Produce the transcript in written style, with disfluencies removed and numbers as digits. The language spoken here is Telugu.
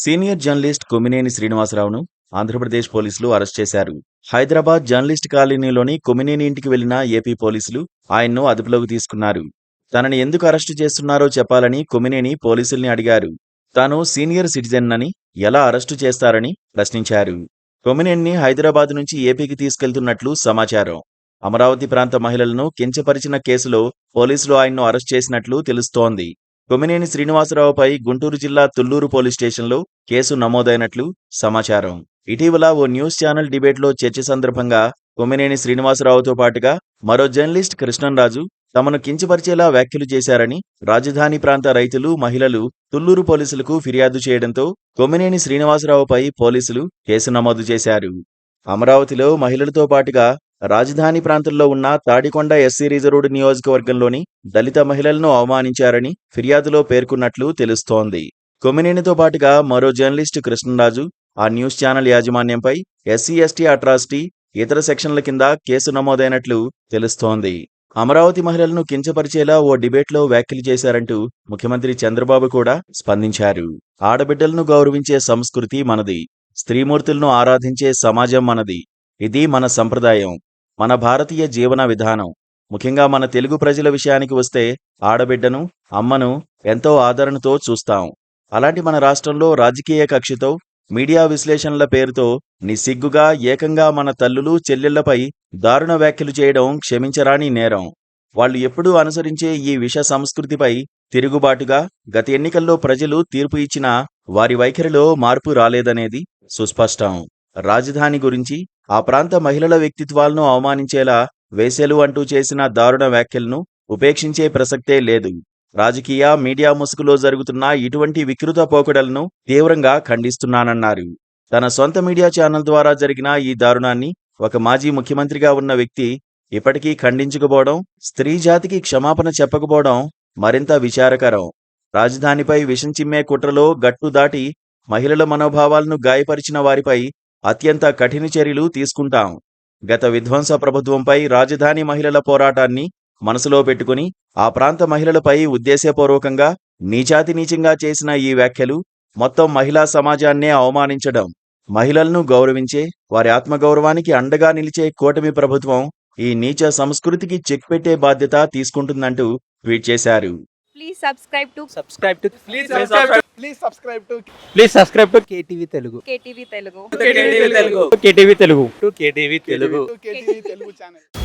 సీనియర్ జర్నలిస్ట్ కొమ్మినేని శ్రీనివాసరావును ఆంధ్రప్రదేశ్ పోలీసులు అరెస్ట్ చేశారు. హైదరాబాద్ జర్నలిస్ట్ కాలనీలోని కొమ్మినేని ఇంటికి వెళ్లిన ఏపీ పోలీసులు ఆయన్ను అదుపులోకి తీసుకున్నారు. తనని ఎందుకు అరెస్టు చేస్తున్నారో చెప్పాలని కొమ్మినేని పోలీసుల్ని అడిగారు. తాను సీనియర్ సిటిజన్ అని ఎలా అరెస్టు చేస్తారని ప్రశ్నించారు. కొమ్మినేనిని హైదరాబాద్ నుంచి ఏపీకి తీసుకెళ్తున్నట్లు సమాచారం. అమరావతి ప్రాంత మహిళలను కించపరిచిన కేసులో పోలీసులు ఆయన్ను అరెస్ట్ చేసినట్లు తెలుస్తోంది. కొమ్మినేని శ్రీనివాసరావుపై గుంటూరు జిల్లా తుళ్లూరు పోలీస్ స్టేషన్లో కేసు నమోదైనట్లు సమాచారం. ఇటీవల ఓ న్యూస్ ఛానల్ డిబేట్లో చర్చ సందర్భంగా కొమ్మినేని శ్రీనివాసరావుతో పాటుగా మరో జర్నలిస్ట్ కృష్ణంరాజు తమను కించపరిచేలా వ్యాఖ్యలు చేశారని రాజధాని ప్రాంత రైతులు, మహిళలు తుళ్లూరు పోలీసులకు ఫిర్యాదు చేయడంతో కొమ్మినేని శ్రీనివాసరావుపై పోలీసులు కేసు నమోదు చేశారు. అమరావతిలో మహిళలతో పాటుగా రాజధాని ప్రాంతంలో ఉన్న తాడికొండ ఎస్సీ రిజర్వ్డ్ నియోజకవర్గంలోని దళిత మహిళలను అవమానించారని ఫిర్యాదులో పేర్కొన్నట్లు తెలుస్తోంది. కొమ్మినేనితో పాటుగా మరో జర్నలిస్టు కృష్ణరాజు ఆ న్యూస్ ఛానల్ యాజమాన్యంపై ఎస్సీ ఎస్టీ అట్రాసిటీ, ఇతర సెక్షన్ల కింద కేసు నమోదైనట్లు తెలుస్తోంది. అమరావతి మహిళలను కించపరిచేలా ఓ డిబేట్లో వ్యాఖ్యలు చేశారంటూ ముఖ్యమంత్రి చంద్రబాబు కూడా స్పందించారు. ఆడబిడ్డలను గౌరవించే సంస్కృతి మనది, స్త్రీమూర్తులను ఆరాధించే సమాజం మనది. ఇది మన సంప్రదాయం, మన భారతీయ జీవన విధానం. ముఖ్యంగా మన తెలుగు ప్రజల విషయానికి వస్తే ఆడబిడ్డను, అమ్మను ఎంతో ఆదరణతో చూస్తాం. అలాంటి మన రాష్ట్రంలో రాజకీయ కక్షతో, మీడియా విశ్లేషణల పేరుతో నిస్సిగ్గుగా ఏకంగా మన తల్లులు, చెల్లెళ్లపై దారుణ వ్యాఖ్యలు చేయడం క్షమించరాని నేరం. వాళ్లు ఎప్పుడూ అనుసరించే ఈ విష సంస్కృతిపై తిరుగుబాటుగా గత ఎన్నికల్లో ప్రజలు తీర్పు ఇచ్చినా వారి వైఖరిలో మార్పు రాలేదనేది సుస్పష్టం. రాజధాని గురించి, ఆ ప్రాంత మహిళల వ్యక్తిత్వాలను అవమానించేలా వేశ్యలు అంటూ చేసిన దారుణ వ్యాఖ్యలను ఉపేక్షించే ప్రసక్తే లేదు. రాజకీయ, మీడియా ముసుగులో జరుగుతున్న ఇటువంటి వికృత పోకడలను తీవ్రంగా ఖండిస్తున్నానన్నారు. తన సొంత మీడియా ఛానల్ ద్వారా జరిగిన ఈ దారుణాన్ని ఒక మాజీ ముఖ్యమంత్రిగా ఉన్న వ్యక్తి ఇప్పటికీ ఖండించకపోవడం, స్త్రీ జాతికి క్షమాపణ చెప్పకపోవడం మరింత విచారకరం. రాజధానిపై విషం చిమ్మే కుట్రలో గట్టు దాటి మహిళల మనోభావాలను గాయపరిచిన వారిపై అత్యంత కఠిన చర్యలు తీసుకుంటాం. గత విధ్వంస ప్రభుత్వంపై రాజధాని మహిళల పోరాటాన్ని మనసులో పెట్టుకుని ఆ ప్రాంత మహిళలపై ఉద్దేశపూర్వకంగా నీచాతి నీచంగా చేసిన ఈ వ్యాఖ్యలు మొత్తం మహిళా సమాజాన్నే అవమానించడం. మహిళలను గౌరవించే, వారి ఆత్మగౌరవానికి అండగా నిలిచే కూటమి ప్రభుత్వం ఈ నీచ సంస్కృతికి చెక్ పెట్టే బాధ్యత తీసుకుంటుందంటూ ట్వీట్ చేశారు. Please subscribe to KTV Telugu. KTV Telugu. KTV Telugu. KTV Telugu KTV Telugu channel.